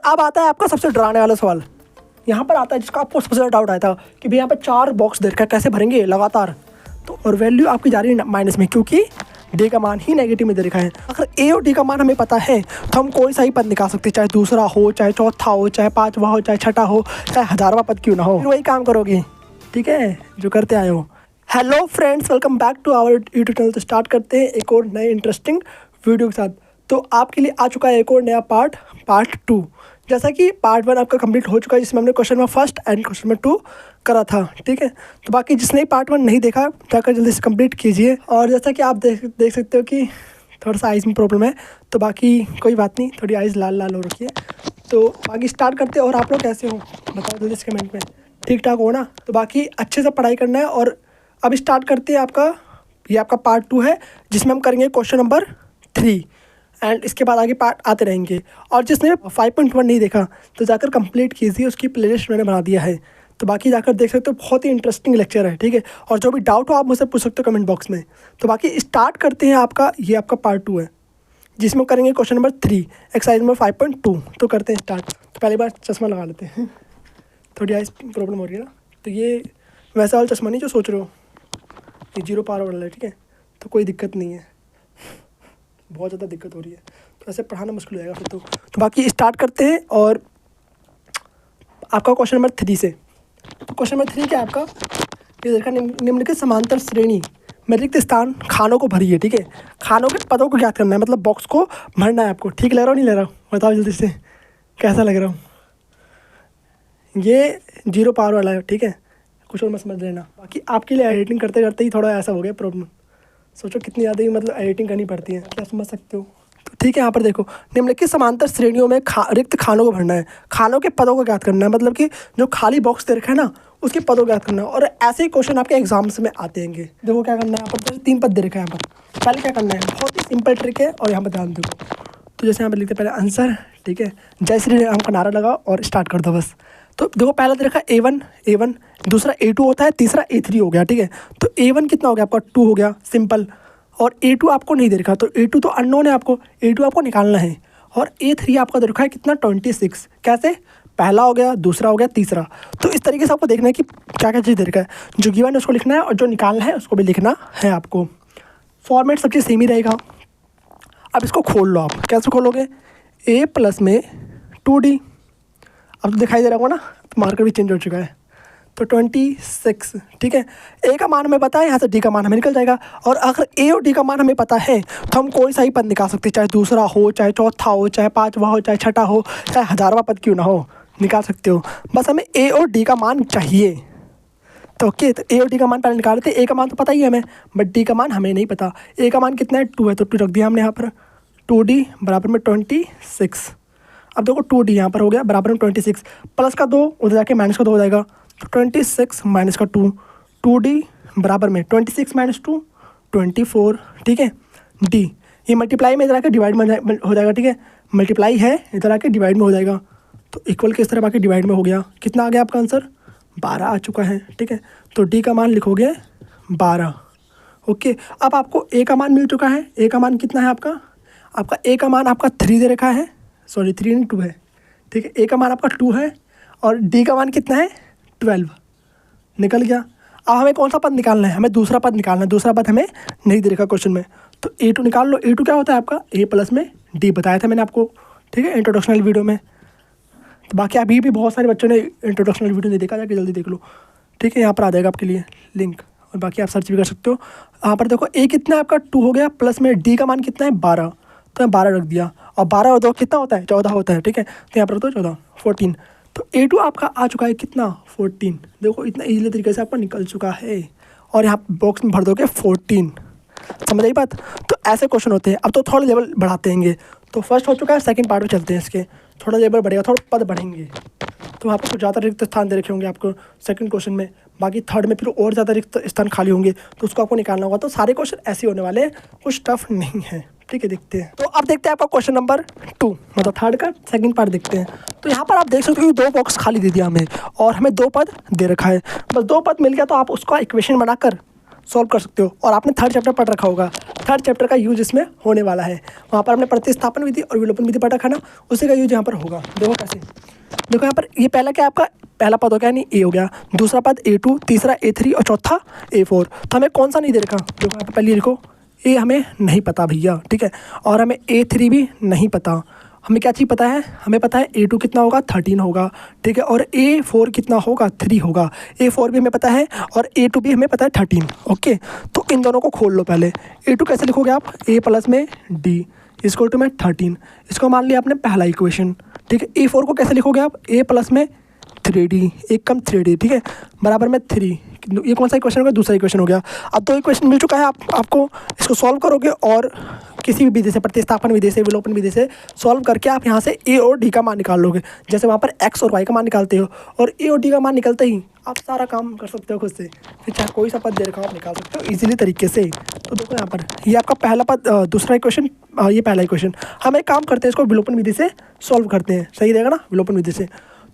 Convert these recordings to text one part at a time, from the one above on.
अब आता है आपका सबसे डराने वाला सवाल। यहाँ पर आता है जिसका आपको सबसे ज़्यादा डाउट आया था कि भाई यहाँ पर 4 बॉक्स दे रखा है, कैसे भरेंगे लगातार। तो और वैल्यू आपकी जा रही है माइनस में, क्योंकि डी का मान ही नेगेटिव में दे रखा है। अगर ए और डी का मान हमें पता है तो हम कोई सा ही पद निकाल सकते हैं, चाहे दूसरा हो, चाहे चौथा हो, चाहे पाँचवा हो, चाहे छठा हो, चाहे 1000वां पद क्यों ना हो, फिर वही काम करोगे, ठीक है, जो करते आए हो। Hello friends, welcome back to our YouTube channel. तो स्टार्ट करते हैं एक और नए इंटरेस्टिंग वीडियो के साथ। तो आपके लिए आ चुका है एक और नया पार्ट 2। जैसा कि पार्ट 1 आपका कंप्लीट हो चुका है, जिसमें हमने question number 1 and question number 2 करा था, ठीक है। तो बाकी जिसने पार्ट 1 नहीं देखा, जाकर जल्दी से कंप्लीट कीजिए। और जैसा कि आप देख सकते हो कि थोड़ा सा आइज़ में प्रॉब्लम है, तो बाकी कोई बात नहीं, थोड़ी आइज़ लाल लाल हो रखी है। तो बाकी स्टार्ट करते हैं। और आप लोग कैसे हो बताओ जल्दी से कमेंट में, ठीक ठाक हो ना। तो बाकी अच्छे से पढ़ाई करना है। और अब स्टार्ट करते हैं। ये आपका पार्ट 2 है, जिसमें हम करेंगे क्वेश्चन नंबर 3 एंड इसके बाद आगे पार्ट आते रहेंगे। और जिसने 5.1 नहीं देखा तो जाकर कंप्लीट कीजिए, उसकी प्लेलिस्ट मैंने बना दिया है, तो बाकी जाकर देख सकते हो। बहुत ही इंटरेस्टिंग लेक्चर है, ठीक है। और जो भी डाउट हो आप मुझसे पूछ सकते हो कमेंट बॉक्स में। तो बाकी स्टार्ट करते हैं। ये आपका पार्ट 2 है, जिसमें करेंगे क्वेश्चन नंबर 3 एक्सरसाइज नंबर 5.2। तो करते हैं स्टार्ट। तो पहली बार चश्मा लगा लेते हैं, थोड़ी आइज प्रॉब्लम हो रही है ना। तो ये वैसा वाला चश्मा नहीं जो सोच रहे हो, ये 0 पावर वाला है, ठीक है। तो कोई दिक्कत नहीं है, बहुत ज़्यादा दिक्कत हो रही है तो ऐसे पढ़ाना मुश्किल हो जाएगा फिर तो बाकी स्टार्ट करते हैं। और आपका क्वेश्चन नंबर 3 से। तो क्वेश्चन नंबर 3 क्या है आपका, ये देखा, निम्नलिखित समांतर श्रेणी में रिक्त स्थान खानों को भरिए, ठीक है। खानों के पदों को ज्ञात करना है, मतलब बॉक्स को भरना है आपको। ठीक लग रहा हो नहीं लग रहा, बताओ जल्दी से कैसा लग रहा हूँ। ये 0 पावर वाला है, ठीक है, कुछ और मत समझ लेना। बाकी आपके लिए एडिटिंग करते करते ही थोड़ा ऐसा हो गया प्रॉब्लम। सोचो कितनी ज़्यादा ही मतलब एडिटिंग करनी पड़ती है, क्या समझ सकते हो। तो ठीक है, यहाँ पर देखो, निम्नलिखित समांतर श्रेणियों में रिक्त खानों को भरना है, खानों के पदों को ज्ञात करना है, मतलब कि जो खाली बॉक्स दे रखा है ना, उसके पदों को ज्ञात करना है। और ऐसे ही क्वेश्चन आपके एग्जाम्स में आते हैं। देखो क्या करना है, यहाँ पर 3 पद दे रखा है। यहाँ पर पहले क्या करना है, बहुत ही सिंपल ट्रिक है, और यहाँ पर ध्यान देखो। तो जैसे यहाँ पर लिखते पहले आंसर, ठीक है, जय श्री राम का नारा लगाओ और स्टार्ट कर दो बस। तो देखो पहला दे रखा है A1, दूसरा A2 होता है, तीसरा A3 हो गया, ठीक है। तो A1 कितना हो गया आपका, 2 हो गया, सिंपल। और A2 आपको नहीं दे रखा, तो A2 तो अननोन है, आपको A2 आपको निकालना है। और A3 आपका दे रखा है कितना, 26। कैसे, पहला हो गया, दूसरा हो गया, तीसरा। तो इस तरीके से आपको देखना है कि क्या क्या चीज़ दे रखा है, जो गिवन है उसको लिखना है, और जो निकालना है उसको भी लिखना है आपको। फॉर्मेट सब चीज़ सेम ही रहेगा। अब इसको खोल लो आप, कैसे खोलोगे, A प्लस में 2D। अब तो दिखाई दे रहा होगा ना, तो मार्कर भी चेंज हो चुका है। तो 26, ठीक है। ए का मान हमें पता है, यहाँ से डी का मान हमें निकल जाएगा। और अगर ए और डी का मान हमें पता है तो हम कोई सा ही पद निकाल सकते हैं, चाहे दूसरा हो, चाहे चौथा हो, चाहे पाँचवा हो, चाहे छठा हो, चाहे 1000वां पद क्यों ना हो, निकाल सकते हो। बस हमें ए और डी का मान चाहिए। तो ओके, तो ए और डी का मान पहले निकाल लेते हैं। ए का मान तो पता ही है हमें, बट डी का मान हमें नहीं पता। ए का मान कितना है, 2 है, तो 2 रख दिया हमने यहाँ पर। 2D बराबर में 26। अब देखो 2D यहाँ पर हो गया बराबर में 26, प्लस का 2 उधर जाके माइनस का 2 हो जाएगा। तो 26 माइनस का 2, 2D बराबर में 26 माइनस 2 24, ठीक है। D ये मल्टीप्लाई में इधर आके डिवाइड में हो जाएगा, ठीक है। मल्टीप्लाई है, इधर आके डिवाइड में हो जाएगा। तो इक्वल किस तरह बाकी डिवाइड में हो गया, कितना आ गया आपका आंसर, 12 आ चुका है, ठीक है। तो D का मान लिखोगे 12, ओके। अब आपको A का मान मिल चुका है। A का मान कितना है आपका A का मान आपका 3 दे रखा है, सॉरी 3 नहीं 2 है, ठीक है। A का मान आपका 2 है, और D का मान कितना है, 12, निकल गया। अब हमें कौन सा पद निकालना है, हमें दूसरा पद निकालना है। दूसरा पद हमें नहीं दे रखा क्वेश्चन में, तो A2 निकाल लो। A2 क्या होता है आपका, A प्लस में D, बताया था मैंने आपको, ठीक है, इंट्रोडक्शनल वीडियो में। तो बाकी अभी भी बहुत सारे बच्चों ने इंट्रोडक्शनल वीडियो नहीं देखा, जाके जल्दी देख लो, ठीक है। यहाँ पर आ जाएगा आपके लिए लिंक, और बाकी आप सर्च भी कर सकते हो। यहाँ पर देखो A कितना है आपका, 2 हो गया, प्लस में D का मान कितना है, 12, तो मैं 12 रख दिया। और 12 और 2 कितना होता है, 14 होता है, ठीक है। तो यहाँ पर तो 14, 14। तो A2 आपका आ चुका है कितना, 14। देखो इतना इजीली तरीके से आपका निकल चुका है। और यहाँ बॉक्स में भर दोगे 14, समझ आई बात। तो ऐसे क्वेश्चन होते हैं। अब तो थोड़ा लेवल बढ़ाते हैं। तो फर्स्ट हो चुका है, सेकंड पार्ट में चलते हैं इसके। थोड़ा लेवल बढ़ेगा, थोड़ा पद बढ़ेंगे, तो वहाँ पर कुछ ज़्यादा रिक्त स्थान दे रखे होंगे आपको सेकंड क्वेश्चन में। बाकी थर्ड में फिर और ज़्यादा रिक्त स्थान खाली होंगे, तो उसको आपको निकालना होगा। तो सारे क्वेश्चन ऐसे होने वाले हैं, कुछ टफ नहीं है, ठीक है। देखते हैं, तो अब देखते हैं आपका क्वेश्चन नंबर 2, मतलब थर्ड का सेकंड पार्ट देखते हैं। तो यहाँ पर आप देख सकते हो कि 2 बॉक्स खाली दे दिया हमें, और हमें 2 पद दे रखा है। बस 2 पद मिल गया, तो आप उसका इक्वेशन बनाकर सॉल्व कर सकते हो। और आपने थर्ड चैप्टर पढ़ रखा होगा, थर्ड चैप्टर का यूज इसमें होने वाला है। वहाँ पर हमने प्रतिस्थापन विधि और विलोपन विधि पढ़ रखा ना, उसी का यूज यहाँ पर होगा। देखो कैसे, देखो यहाँ पर ये पहला क्या आपका पहला पद हो गया, यानी ए हो गया, दूसरा पद A2, तीसरा A3 और चौथा A4। तो हमें कौन सा नहीं दे रखा, देखो यहाँ पर पहले लिखो ए हमें नहीं पता भैया, ठीक है, और हमें A3 भी नहीं पता। हमें क्या चीज़ पता है, हमें पता है A2 कितना होगा 13 होगा, ठीक है, और A4 कितना होगा 3 होगा। A4 भी हमें पता है और A2 भी हमें पता है 13। ओके, तो इन दोनों को खोल लो पहले। A2 कैसे लिखोगे आप, A प्लस में D इक्वल टू में 13, इसको मान लिया आपने पहला इक्वेशन, ठीक है। A4 को कैसे लिखोगे आप, A प्लस में 3D, एक कम 3D, ठीक है, बराबर में 3। ये कौन सा इक्वेशन हो गया, दूसरा इक्वेशन हो गया। अब दो इक्वेशन मिल चुका है, आपको इसको सॉल्व करोगे और किसी भी विधि से, प्रतिस्थापन विधि से, विलोपन विधि से सॉल्व करके आप यहाँ से A और D का मान निकाल लोगे। जैसे वहाँ पर X और Y का मान निकालते हो और A और D का मान निकलते ही आप सारा काम कर सकते हो खुद से। फिर चाहे कोई सा पद दे रखा हो आप निकाल सकते हो इजीली तरीके से। तो देखो यहाँ पर ये आपका पहला पद, दूसरा इक्वेशन, ये पहला इक्वेशन। हम एक काम करते हैं, इसको विलोपन विधि से सॉल्व करते हैं, सही रहेगा ना, विलोपन विधि से।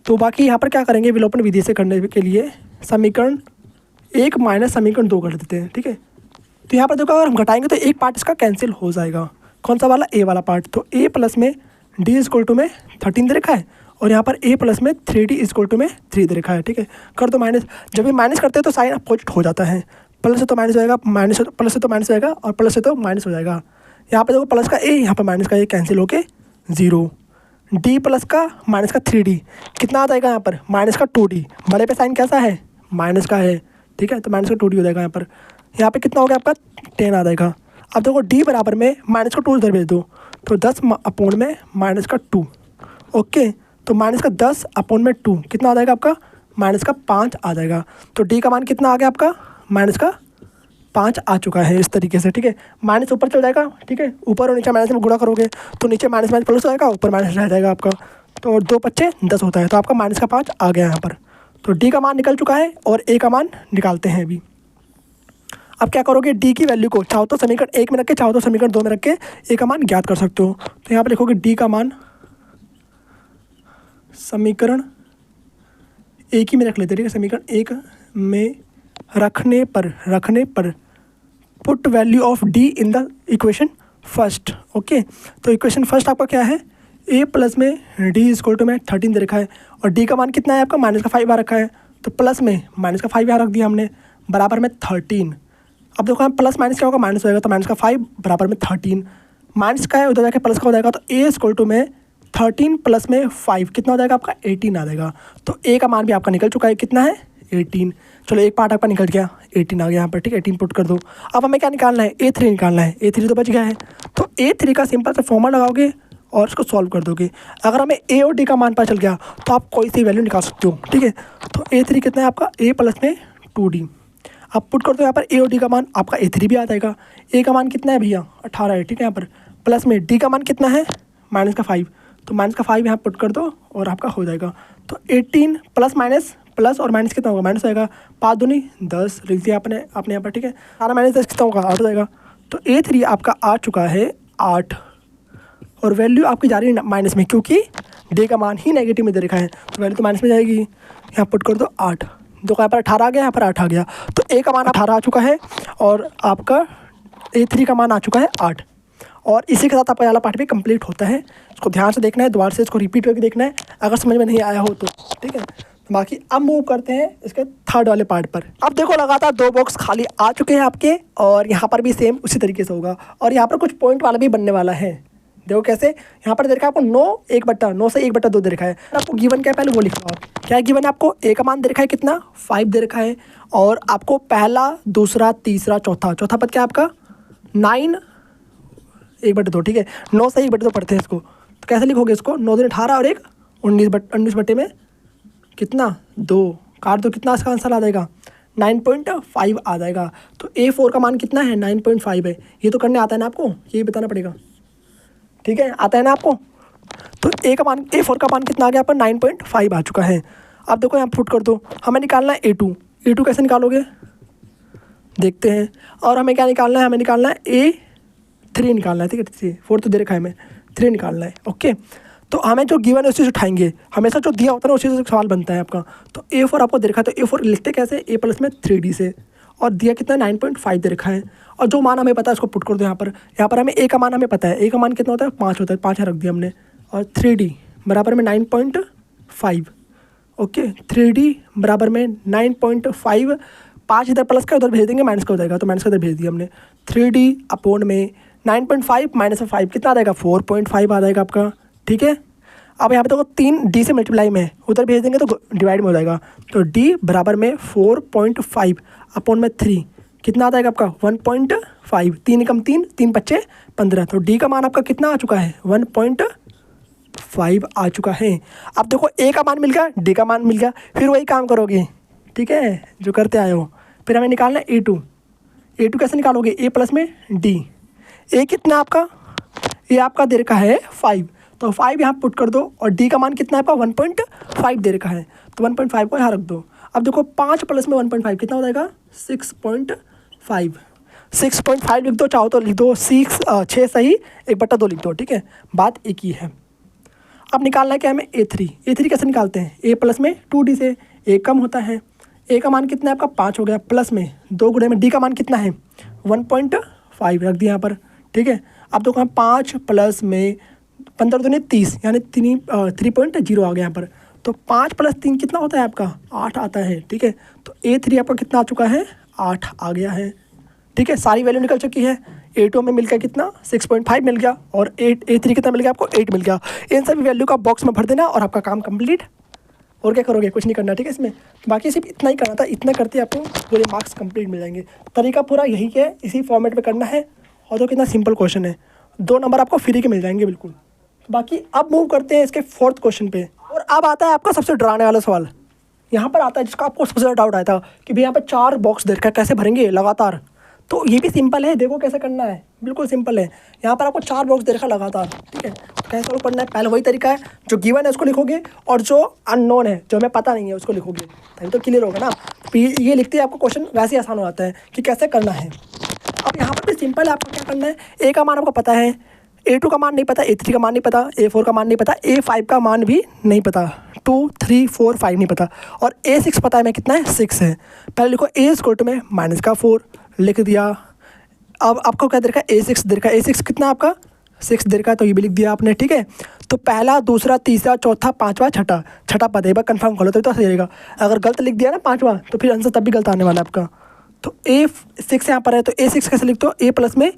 तो बाकी यहाँ पर क्या करेंगे, विलोपन विधि से करने के लिए समीकरण 1 माइनस समीकरण 2 कर देते हैं, ठीक है। तो यहाँ पर देखो अगर हम घटाएंगे तो एक पार्ट इसका कैंसिल हो जाएगा। कौन सा वाला, ए वाला पार्ट। तो A प्लस में D इक्वल टू में 13 दे रखा है और यहाँ पर A प्लस में 3D इक्वल टू में 3 दे रखा है, ठीक है। कर दो माइनस, जब भी माइनस करते हैं तो साइन अपोजिट हो जाता है, प्लस से तो माइनस हो जाएगा, माइनस प्लस से तो माइनस हो जाएगा और प्लस से तो माइनस हो जाएगा। यहाँ पर देखो प्लस का A, यहाँ पर माइनस का A कैंसिल होके 0। D प्लस का माइनस का 3D कितना आ जाएगा, यहाँ पर माइनस का 2D, बड़े पे साइन कैसा है, माइनस का है, ठीक है, तो माइनस का 2D हो जाएगा। यहाँ पे कितना हो गया आपका 10 आ जाएगा। अब देखो D बराबर में माइनस का 2 इधर भेज दो, तो 10 अपोन में माइनस का 2। ओके, तो माइनस का 10 अपोन में 2 कितना आ जाएगा आपका, माइनस का 5 आ जाएगा। तो D का मान कितना आ गया आपका, माइनस का 5 आ चुका है इस तरीके से, ठीक है। माइनस ऊपर चल जाएगा, ठीक है, ऊपर और नीचे माइनस में गुणा करोगे तो नीचे माइनस माइनस प्लस हो जाएगा, ऊपर माइनस रह जाएगा आपका। तो 2 पच्चे 10 होता है, तो आपका माइनस का 5 आ गया यहाँ पर। तो D का मान निकल चुका है और A का मान निकालते हैं अभी। अब क्या करोगे, D की वैल्यू को चाहो तो समीकरण 1 में रख के, चाहो तो समीकरण 2 में रख के A का मान ज्ञात कर सकते हो। तो यहाँ पर लिखोगे D का मान समीकरण 1 ही में रख लेते हैं, ठीक है। समीकरण 1 में रखने पर put value of D in the equation first. Okay, तो इक्वेशन फर्स्ट आपका क्या है, A प्लस में D इक्वल टू में 13 दे रखा है और D का मान कितना है आपका, माइनस का 5 आ रखा है, तो प्लस में माइनस का 5 यहाँ रख दिया हमने, बराबर में 13। अब देखो हम प्लस माइनस क्या होगा, माइनस हो जाएगा, तो माइनस का 5 बराबर में 13, माइनस का है उधर जाके प्लस का हो जाएगा, तो A इक्वल टू में 13 प्लस में 5 कितना हो जाएगा आपका 18 आ जाएगा। तो A का मान भी आपका निकल चुका है, कितना है 18। चलो एक पार्ट आपका निकल गया, 18 आ गया यहाँ पर, ठीक है, 18 पुट कर दो। अब हमें क्या निकालना है, A3 निकालना है, A3 तो बच गया है। तो A3 का सिंपल से फॉर्मूला लगाओगे और इसको सॉल्व कर दोगे। अगर हमें A और D का मान पता चल गया तो आप कोई सी वैल्यू निकाल सकते हो, ठीक है। तो A3 कितना है आपका, A प्लस में 2D। आप पुट कर दो यहाँ पर A और D का मान, आपका A3 भी आ जाएगा। A का मान कितना है भैया 18 है, ठीक है, यहाँ पर प्लस में D का मान कितना है, माइनस का 5, तो माइनस का 5 यहाँ पुट कर दो और आपका हो जाएगा। तो 18 प्लस माइनस प्लस और माइनस कितना होगा, माइनस आएगा, 5 दूनी 10 लिख दिया आपने यहाँ पर, ठीक है। 18 माइनस 10 कितना होगा, 8 हो जाएगा। तो A3 आपका आ चुका है 8 और वैल्यू आपकी जा रही है माइनस में, क्योंकि D का मान ही नेगेटिव में दे रखा है, तो वैल्यू तो माइनस में जाएगी। यहाँ पुट कर दो 8, दो यहाँ पर 18 आ गया, यहाँ पर 8 आ गया, तो A का मान 18 आ चुका है और आपका A3 का मान आ चुका है 8। और इसी के साथ आपका वाला पार्ट भी कंप्लीट होता है। इसको ध्यान से देखना है, दोबारा से इसको रिपीट करके देखना है अगर समझ में नहीं आया हो तो, ठीक है। बाकी अब मूव करते हैं इसके थर्ड वाले पार्ट पर। अब देखो लगातार 2 बॉक्स खाली आ चुके हैं आपके और यहाँ पर भी सेम उसी तरीके से होगा और यहाँ पर कुछ पॉइंट वाला भी बनने वाला है। देखो कैसे, यहाँ पर दे रखा है आपको 9 से 1/2 दे रखा है। आपको गिवन क्या है पहले वो लिखो आप, क्या गिवन है आपको, A का मान दे रखा है कितना 5 दे रखा है और आपको पहला दूसरा तीसरा चौथा पद क्या आपका 9 1/2, ठीक है। 9 से 1/2 पढ़ते हैं इसको, तो कैसे लिखोगे इसको, 9 दिन 18 और 1 19 बटे में कितना 2 काट दो, कितना इसका आंसर आ जाएगा 9.5 आ जाएगा। तो A4 का मान कितना है 9.5 है। ये तो करने आता है ना आपको, यही बताना पड़ेगा, ठीक है, आता है ना आपको। तो A4 का मान कितना आ गया, पर 9.5 आ चुका है। अब देखो यहाँ पुट कर दो, हमें निकालना है A2 कैसे निकालोगे देखते हैं। और हमें क्या निकालना है, हमें निकालना है A3 निकालना है, ठीक है। 4 तो दे रखा है, हमें 3 निकालना है। ओके, तो हमें जो गिवन है उसी से उठाएंगे, हमेशा जो दिया होता है ना उसी से सवाल बनता है आपका। तो A4 आपको दे रखा है, तो A4 लिखते कैसे, A प्लस में 3D से और दिया कितना 9.5 दे रखा है। और जो मान हमें पता है उसको पुट कर दो यहाँ पर हमें ए का मान हमें पता है, ए का मान कितना होता है 5 होता है, 5 रख दिया हमने। और 3D बराबर में 9.5, ओके 3D बराबर में 9.5, 5 इधर प्लस का उधर भेज देंगे, माइनस का हो जाएगा, तो माइनस का उधर भेज दिया हमने। 3D अपॉन में 9.5 माइनस 5 कितना आ जाएगा 4.5 आ जाएगा आपका, ठीक है। अब यहाँ पे देखो 3 D से मल्टीप्लाई में उधर भेज देंगे तो डिवाइड में हो जाएगा, तो D बराबर में 4.5 अपॉन में 3 कितना आ जाएगा आपका 1.5, 3 कम 3, 3 बच्चे 15, तो D का मान आपका कितना आ चुका है 1.5 आ चुका है। अब देखो A का मान मिल गया, D का मान मिल गया, फिर वही काम करोगे, ठीक है, जो करते आए हो। फिर हमें निकालना है A2 कैसे निकालोगे, A प्लस में D, A कितना आपका, ये आपका दे रखा है 5, तो 5 यहाँ पुट कर दो, और D का मान कितना है आपका 1.5 दे रखा है, तो 1.5 को यहाँ रख दो। अब देखो 5 प्लस में 1.5 कितना हो जाएगा 6.5, 6.5 लिख दो, चाहो तो लिख दो 6 सही 1/2 लिख दो, ठीक है, बात एक ही है। अब निकालना है क्या हमें A3 कैसे निकालते हैं, A प्लस में 2D से A कम होता है, A का मान कितना है आपका 5 हो गया, प्लस में 2 गुणे में D का मान कितना है 1.5 रख दिया यहाँ पर, ठीक है। अब देखो 5 प्लस में 15 दूनी 30 यानी 3.0 आ गया यहाँ पर, तो 5 प्लस 3 कितना होता है आपका 8 आता है, ठीक है। तो A3 आपका कितना आ चुका है 8 आ गया है, ठीक है। सारी वैल्यू निकल चुकी है। A2 में मिल गया कितना 6.5 मिल गया, और A3 कितना मिल गया आपको 8 मिल गया। इन सभी वैल्यू का बॉक्स में भर देना और आपका काम कंप्लीट। और क्या करोगे, कुछ नहीं करना, ठीक है इसमें। बाकी सिर्फ इतना ही करना था, इतना करते आपको पूरे मार्क्स कंप्लीट मिल जाएंगे। तरीका पूरा यही है, इसी फॉर्मेट में करना है, और तो कितना सिंपल क्वेश्चन है, 2 नंबर आपको फ्री के मिल जाएंगे बिल्कुल। बाकी अब मूव करते हैं इसके 4th क्वेश्चन पे। और अब आता है आपका सबसे डराने वाला सवाल, यहाँ पर आता है जिसका आपको सबसे ज़्यादा डाउट आया था कि भाई यहाँ पर 4 बॉक्स दे रखा है, कैसे भरेंगे लगातार। तो ये भी सिंपल है, देखो कैसे करना है, बिल्कुल सिंपल है। यहाँ पर आपको 4 बॉक्स दे रखा लगातार, ठीक है। तो कैसे सॉल्व करना है, पहले वही तरीका है, जो गिवन है उसको लिखोगे, और जो अननोन है, जो हमें पता नहीं है उसको लिखोगे, तभी तो क्लियर होगा ना। ये लिखते ही आपको क्वेश्चन वैसे ही आसान हो जाता है कि कैसे करना है। अब यहाँ पर भी सिंपल है, आपको क्या करना है, A का मान आपको पता है, A2 का मान नहीं पता, A3 का मान नहीं पता, A4 का मान नहीं पता, A5 का मान भी नहीं पता, 2, 3, 4, 5 नहीं पता, और A6 पता है मैं कितना है 6 है। पहले लिखो A इक्वल में -4 लिख दिया। अब आपको क्या दे रखा है A6 दे रखा है, A6 कितना आपका 6 दे रखा है, तो ये भी लिख दिया आपने, ठीक है। तो पहला, दूसरा, तीसरा, चौथा, पाँचवा, छठा पद है, कन्फर्म कर लो तो सही रहेगा। अगर गलत लिख दिया ना 5वां, तो फिर आंसर तब भी गलत आने वाला है आपका। तो A6 यहाँ पर है, तो A6 कैसे लिखते हो, A प्लस में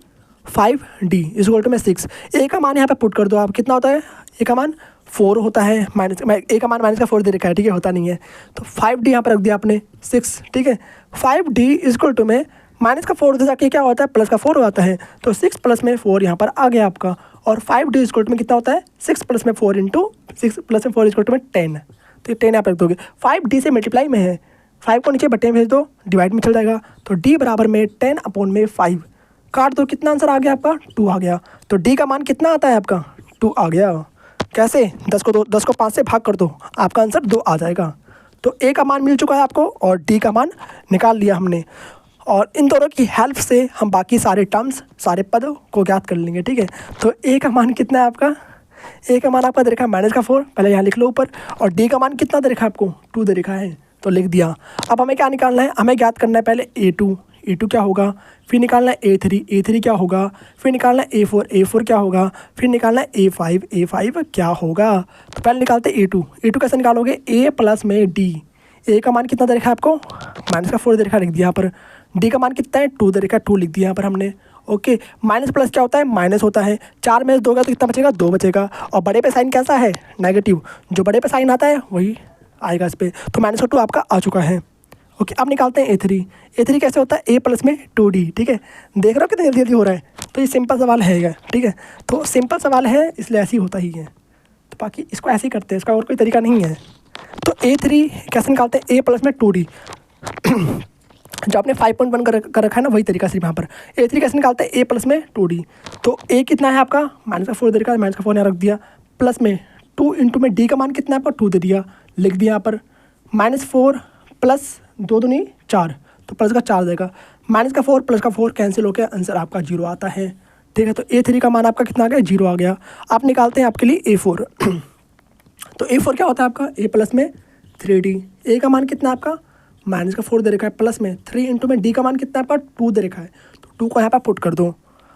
5D इक्वल टू में 6। A का मान यहाँ पे पुट कर दो आप, कितना होता है, A का मान 4 होता है, A का मान -4 दे रखा है, ठीक है, होता नहीं है। तो 5D यहाँ पर रख दिया आपने 6, ठीक है। 5D इक्वल टू में -4 उधर जाके क्या होता है +4 हो जाता है, तो 6 प्लस में 4 यहाँ पर आ गया आपका। और 5D इक्वल टू में कितना होता है 6 प्लस में 4 इंटू 6 प्लस में 4 इक्वल टू में 10, तो ये 10 यहाँ पर रख दोगे। 5D से मल्टीप्लाई में है, 5 को नीचे बट्टे में भेज दो, डिवाइड में चल जाएगा, तो D बराबर में 10 अपॉन में 5 काट दो, कितना आंसर आ गया आपका 2 आ गया। तो D का मान कितना आता है आपका 2 आ गया। कैसे, 10 को 5 से भाग कर दो, आपका आंसर 2 आ जाएगा। तो A का मान मिल चुका है आपको, और D का मान निकाल लिया हमने, और इन दोनों की हेल्प से हम बाकी सारे टर्म्स, सारे पद को ज्ञात कर लेंगे, ठीक है। तो A का मान कितना है आपका, A का मान आपका दे रखा है -4, पहले यहाँ लिख लो ऊपर, और D का मान कितना दे रखा है आपको 2 दे रखा है, तो लिख दिया। अब हमें क्या निकालना है, हमें ज्ञात करना है पहले A2 क्या होगा, फिर निकालना है A3 क्या होगा, फिर निकालना है A4 क्या होगा, फिर निकालना है A5 क्या होगा। तो पहले निकालते हैं A2 कैसे निकालोगे, A प्लस में D, A का मान कितना दे रखा है आपको -4 दे रखा है, लिख दिया यहाँ पर। D का मान कितना है 2 दे रखा है, 2 लिख दिया यहाँ पर हमने, ओके। माइनस प्लस क्या होता है, माइनस होता है, 4 में 2 तो कितना बचेगा 2 बचेगा, और बड़े पे साइन कैसा है नेगेटिव, जो बड़े पे साइन आता है वही आएगा इस पर, तो -2 आपका आ चुका है, ओके। अब निकालते हैं A3 कैसे होता है, A प्लस में 2D, ठीक है। देख रहे हो कितनी जल्दी हो रहा है, तो ये सिंपल सवाल है, ठीक है। तो सिंपल सवाल है इसलिए ऐसे ही होता ही है, तो बाकी इसको ऐसे ही करते हैं, इसका और कोई तरीका नहीं है। तो A3 कैसे निकालते हैं, A प्लस में 2D जो आपने 5.1 कर रखा है ना, वही तरीका सिर्फ यहाँ पर। A3 कैसे निकालते हैं, A प्लस में 2D, तो A कितना है आपका -4 दे रखा है, -4 यहाँ रख दिया, प्लस में 2 इंटू में D का मान कितना है आपका 2 दे दिया, लिख दिया यहाँ पर। -4 प्लस 2 दूनी 4, तो प्लस का 4 देगा, -4 प्लस का 4 कैंसिल होकर आंसर आपका 0 आता है, ठीक है। तो A3 का मान आपका कितना आ गया 0 आ गया। आप निकालते हैं आपके लिए A4 तो A4 क्या होता है आपका, A प्लस में 3D, A का मान कितना आपका माइनस का 4 दे रखा है, प्लस में 3 इंटू में डी का मान कितना है आपका 2 दे रखा है, तो 2 को यहाँ पर पुट कर दो।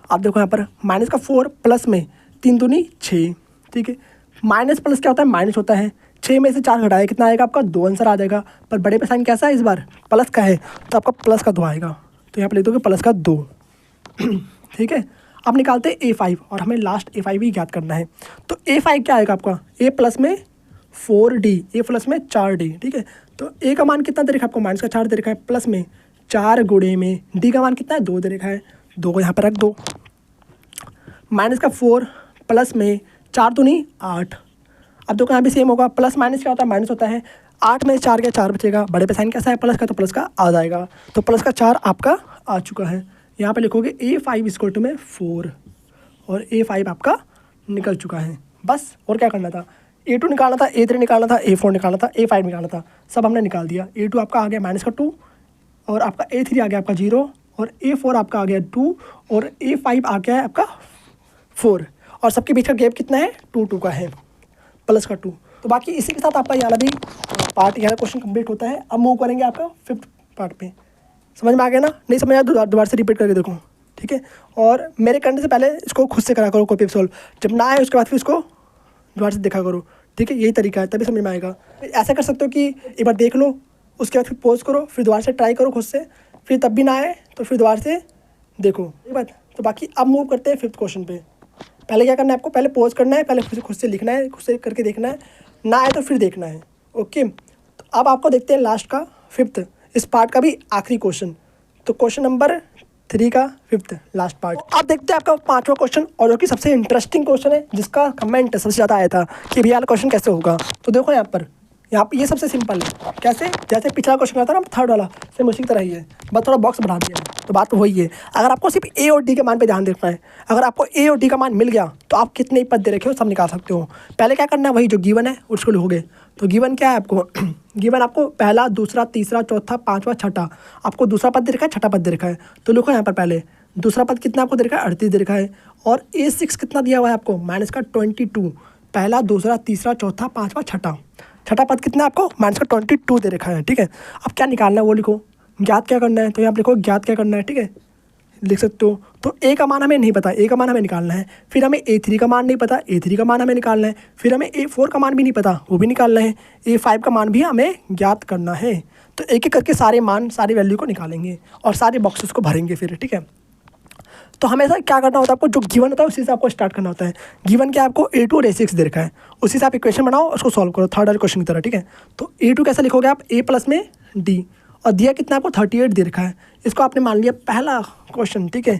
आप देखो यहाँ पर माइनस का 4 प्लस में 3 दूनी 6, ठीक है। माइनस प्लस क्या होता है, माइनस होता है। 6 में से 4 घटाया कितना आएगा आपका 2 आंसर आ जाएगा, पर बड़े पे साइन कैसा है इस बार प्लस का है, तो आपका प्लस का 2 आएगा, तो यहाँ पर लिख दोगे प्लस का 2। ठीक है, अब निकालते हैं A5 और हमें लास्ट A5 ही ज्ञात करना है। तो A5 क्या आएगा आपका, A प्लस में 4D, A प्लस में 4D, ठीक है। तो A का मान कितना दे रखा है आपको, माइनस का 4 दे रखा है, प्लस में 4 गुणे में D का मान कितना है 2 दे रखा है, 2 को यहाँ पर रख दो। माइनस का 4 प्लस में 4 दूनी 8। अब देखो यहाँ भी सेम होगा, प्लस माइनस क्या होता है, माइनस होता है। 8 में 4 गया 4 बचेगा, बड़े पे साइन कैसा है प्लस का, तो प्लस का आ जाएगा, तो प्लस का 4 आपका आ चुका है। यहाँ पे लिखोगे A5 इक्वल टू में 4 और A5 आपका निकल चुका है। बस और क्या करना था, A2 निकालना था, A3 निकालना था, A4 निकालना था, A5 निकालना था, सब हमने निकाल दिया। A2 आपका आ गया माइनस का 2 और आपका A3 आ गया आपका 0 और A4 आपका आ गया 2 और A5 आ गया है आपका 4 और सबके बीच का गैप कितना है 2 का है, प्लस का 2। तो बाकी इसी के साथ आपका यहाँ भी पार्ट यहाँ क्वेश्चन कंप्लीट होता है। अब मूव करेंगे आपका 5th पार्ट पे। समझ में आ गया ना, नहीं समझ आया दोबारा से रिपीट करके देखो, ठीक है। और मेरे करने से पहले इसको खुद से करा करो कॉपी सॉल्व, जब ना आए उसके बाद फिर इसको दोबारा से देखा करो, ठीक है। यही तरीका है, तभी समझ में आएगा। ऐसा कर सकते हो कि एक बार देख लो, उसके बाद फिर पॉज करो, फिर दोबारा से ट्राई करो खुद से, फिर तब भी ना आए तो फिर दोबारा से देखो, ये बात। तो बाकी अब मूव करते हैं 5th क्वेश्चन पे। पहले क्या करना है आपको, पहले पॉज करना है, पहले खुद से लिखना है, खुद से करके देखना है, ना आए तो फिर देखना है, ओके। तो अब आपको देखते हैं लास्ट का 5th, इस पार्ट का भी आखिरी क्वेश्चन। तो क्वेश्चन नंबर 3 का 5th लास्ट पार्ट। अब देखते हैं आपका 5वां क्वेश्चन, और जो कि सबसे इंटरेस्टिंग क्वेश्चन है, जिसका कमेंट सबसे ज़्यादा आया था कि भैया क्वेश्चन कैसे होगा। तो देखो यहाँ पर ये सबसे सिंपल है। कैसे, जैसे पिछला क्वेश्चन आता था ना 3rd वाला, सेम उसी की तरह ही है, बस थोड़ा बॉक्स बढ़ा दिया है। तो बात तो वही है, अगर आपको सिर्फ A और D के मान पे ध्यान देखना है, अगर आपको A और D का मान मिल गया तो आप कितने ही पद दे रखे हो सब निकाल सकते हो। पहले क्या करना है, वही जो गिवन है उसको लिखोगे। तो गिवन क्या है आपको, गिवन आपको पहला, दूसरा, तीसरा, चौथा, 5वां, छठा, आपको दूसरा पद दे रखा है, छठा पद दे रखा है। तो लिखो यहाँ पर पहले दूसरा पद कितना आपको दे रखा है 38 दे रखा है, और A6 कितना दिया हुआ है आपको माइनस का 22, पहला, दूसरा, तीसरा, चौथा, 5वां, छठा, छठा पद कितना आपको माइनस का 22 दे रखा है, ठीक है। अब क्या निकालना है वो लिखो, ज्ञात क्या करना है, तो यहाँ पर लिखो ज्ञात क्या करना है, ठीक है, लिख सकते हो। तो A का मान हमें नहीं पता, A का मान हमें निकालना है, फिर हमें A3 का मान नहीं पता, A3 का मान हमें निकालना है, फिर हमें A4 का मान भी नहीं पता, वो भी निकालना है, A5 का मान भी हमें ज्ञात करना है। तो एक एक करके सारे मान, सारी वैल्यू को निकालेंगे और सारे बॉक्सेस को भरेंगे फिर, ठीक है। तो हमेशा क्या करना होता है, आपको जो गिवन होता है उसी से आपको स्टार्ट करना होता है। गिवन क्या आपको A2 और A6 दे रखा है, उसी से आप इक्वेशन बनाओ, उसको सॉल्व करो 3rd वाले क्वेश्चन की तरह, ठीक है। तो A2 कैसे लिखोगे आप, A प्लस में D, और दिया कितना आपको 38 दे रखा है, इसको आपने मान लिया पहला क्वेश्चन, ठीक है।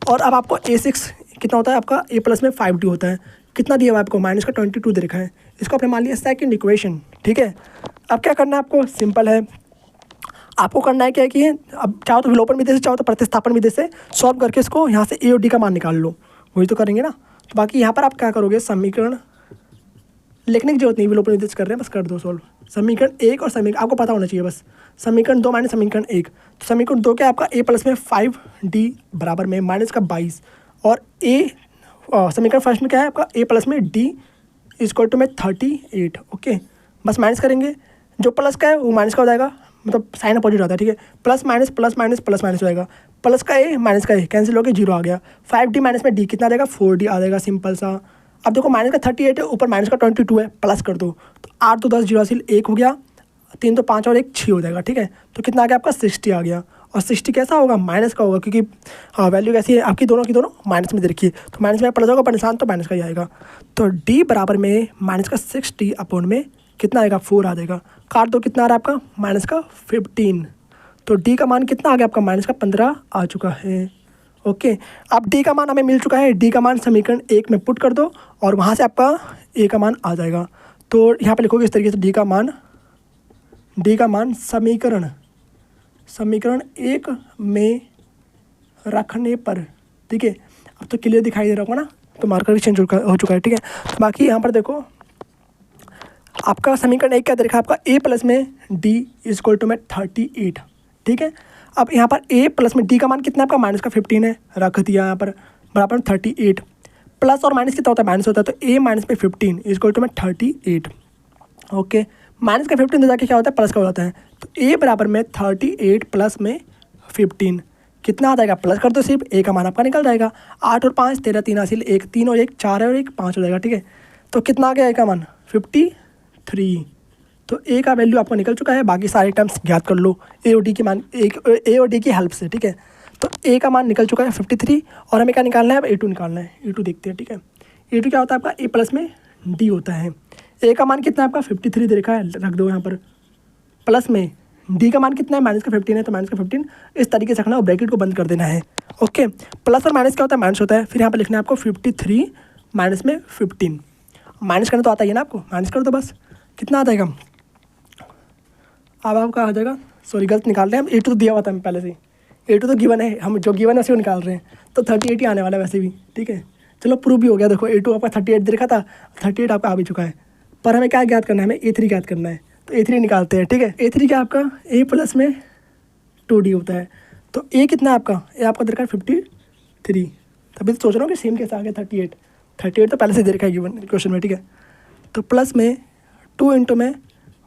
और अब आपको A6 कितना होता है आपका, A प्लस में 5D होता है, कितना दिया हुआ आपको माइनस का 22 दे रखा है, इसको आपने मान लिया सेकंड इक्वेशन, ठीक है। अब क्या करना है आपको, सिंपल है, आपको करना है क्या है कि अब चाहो तो विलोपन विधि से, चाहो तो प्रतिस्थापन विधि से सॉल्व करके इसको यहाँ से A और D का मान निकाल लो, वही तो करेंगे ना। तो बाकी यहाँ पर आप क्या करोगे, समीकरण लिखने की जरूरत नहीं, विलोपन विधि से कर रहे हैं, बस कर दो सॉल्व। समीकरण 1 और समीकरण आपको पता होना चाहिए बस, समीकरण 2 माइनस समीकरण 1। तो समीकरण 2 क्या आपका A प्लस में 5D बराबर में माइनस का 22, और समीकरण फर्स्ट में क्या है आपका A प्लस में D इक्वल टू में 38, ओके। बस माइनस करेंगे, जो प्लस का है वो माइनस का हो जाएगा, मतलब साइन अपोजिट आता है, ठीक है। Plus minus plus minus plus minus हो जाएगा, प्लस का A माइनस का A कैंसिल हो गया, 0 आ गया। 5D माइनस में D कितना आ जाएगा 4D आ जाएगा, सिंपल सा। अब देखो माइनस का 38 है, ऊपर माइनस का 22 है, प्लस कर दो, तो 8 तो 10, 0 हासिल 1 हो गया, 3 तो 5 और 1 6 हो जाएगा, ठीक है। तो कितना आ गया आपका 60 आ गया, और 60 कैसा होगा, माइनस का होगा, क्योंकि वैल्यू कैसी है आपकी, दोनों की दोनों माइनस में दे रखी है, तो माइनस में प्लस होगा, पर निशान तो माइनस का ही आएगा। तो D बराबर में माइनस का 60 अपॉन में कितना आएगा 4 आ जाएगा, काट दो, कितना आ रहा है आपका माइनस का 15। तो D का मान कितना आ गया आपका माइनस का 15 आ चुका है, ओके। अब D का मान हमें मिल चुका है, D का मान समीकरण 1 में पुट कर दो और वहाँ से आपका A का मान आ जाएगा। तो यहाँ पे लिखोगे इस तरीके से, D का मान समीकरण 1 में रखने पर, ठीक है। अब तो क्लियर दिखाई दे रहा होगा ना, तो मार्कर भी चेंज हो चुका है, ठीक है। तो बाकी यहाँ पर देखो आपका समीकरण 1 क्या दे रखा है आपका, A प्लस में D इक्वल टू में 38, ठीक है। अब यहाँ पर A प्लस में D का मान कितना है आपका माइनस का 15 है, रख दिया यहाँ पर, बराबर 38, प्लस और माइनस कितना होता है माइनस होता है, तो A माइनस में 15 इक्वल टू में 38, ओके। माइनस का 15 जाके क्या होता है, प्लस का हो जाता है। तो ए बराबर में 38 प्लस में 15 कितना आ जाएगा, प्लस कर दो सिर्फ, ए का मान आपका निकल जाएगा। 8 और 5 13, 3 हासिल 1, 3 और 1 4 है और 1 5 हो जाएगा। ठीक है, तो कितना आ गया ए का मान 53। तो ए का वैल्यू आपको निकल चुका है। बाकी सारे टर्म्स ज्ञात कर लो ए और डी की मान, ए और डी की हेल्प से। ठीक है, तो ए का मान निकल चुका है 53 और हमें क्या निकालना है, अब ए2 निकालना है। ए2 देखते हैं। ठीक है, ए2 क्या होता है आपका, ए प्लस में डी होता है। ए का मान कितना है आपका 53 दे रखा है, रख दो यहाँ पर, प्लस में डी का मान कितना है, माइनस का 15 है, तो माइनस का 15 इस तरीके से रखना और ब्रैकेट को बंद कर देना है। ओके, प्लस और माइनस क्या होता है, माइनस होता है। फिर यहाँ पर लिखना है आपको 53 माइनस में 15, माइनस करना तो आता ही है ना आपको, माइनस कर दो बस, कितना आ जाएगा, अब आपका आ जाएगा, सॉरी गलत निकाल रहे हैं हम, ए2 तो दिया हुआ था हम पहले से ही, ए2 तो गिवन है, हम जो गिवन है उसे निकाल रहे हैं, तो 38 ही आने वाला है वैसे भी। ठीक है, चलो प्रूव भी हो गया। देखो ए2 आपका 38 दे रखा था, 38 आपका आ भी चुका है, पर हमें क्या ज्ञात करना है, हमें ए3 ज्ञात करना है। तो ए3 निकालते हैं। ठीक है, ए3 क्या आपका ए प्लस में 2d होता है। तो ए कितना है आपका, ए आपका दे रखा है 53, तभी तो सोच रहा हूँ कि सेम कैसे आ गया 38 तो पहले से दे रखा है गिवन क्वेश्चन में। ठीक है, तो प्लस में 2 इंटू में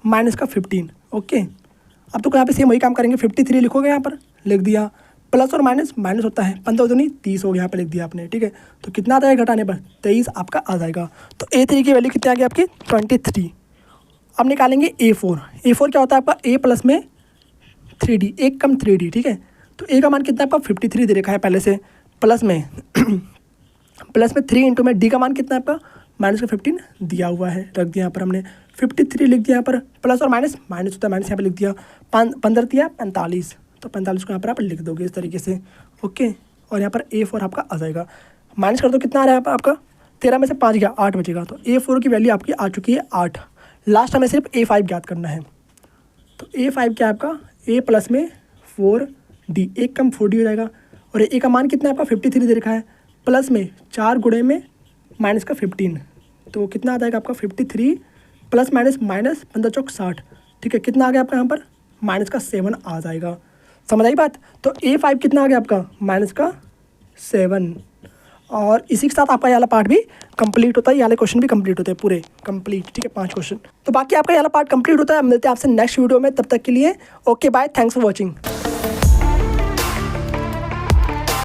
माइनस का 15। ओके, अब तो यहाँ पे सेम वही काम करेंगे, 53 लिखोगे यहाँ पर, लिख दिया, प्लस और माइनस, माइनस होता है 15 दूनी 30 हो गया, यहाँ पे लिख दिया आपने। ठीक है, तो कितना आ जाएगा घटाने पर, 23 आपका आ जाएगा। तो ए3 की वैल्यू कितनी आ गई आपकी 23। अब निकालेंगे ए4। ए4 क्या होता है आपका, ए प्लस में 3d, 1 कम 3d। ठीक है, तो ए का मान कितना है आपका 53 दे रखा है पहले से, प्लस में प्लस में 3 इंटू में डी का मान कितना है आपका, माइनस का 15 दिया हुआ है, रख दिया यहाँ पर हमने, 53 लिख दिया यहाँ पर, प्लस और माइनस, माइनस होता है माइनस, यहाँ पर लिख दिया, 15 दिया 45, तो 45 को यहाँ पर आप लिख दोगे इस तरीके से। ओके, और यहाँ पर A4 आपका आ जाएगा, माइनस कर दो, कितना आ रहा है आपका 13 में से 5 गया 8 बचेगा। तो A4 की वैल्यू आपकी आ चुकी है 8। लास्ट हमें सिर्फ A5 ज्ञात करना है। तो A5 क्या आपका, A प्लस में 4d, 1 कम 4d हो जाएगा, और ए का मान कितना है आपका 53 दे रखा है, प्लस में 4 गुणे में माइनस का 15, तो कितना आ जाएगा आपका 53 प्लस माइनस, माइनस 15 चौक 60। ठीक है, कितना आ गया आपका यहाँ पर, माइनस का 7 आ जाएगा। समझ आई बात। तो A5 कितना आ गया आपका, माइनस का 7। और इसी के साथ आपका ये वाला पार्ट भी कंप्लीट होता है, ये वाले क्वेश्चन भी कंप्लीट होते हैं पूरे कंप्लीट। ठीक है, 5 क्वेश्चन, तो बाकी आपका ये वाला पार्ट कंप्लीट होता है। मिलते हैं आपसे नेक्स्ट वीडियो में, तब तक के लिए okay bye, thanks for watching.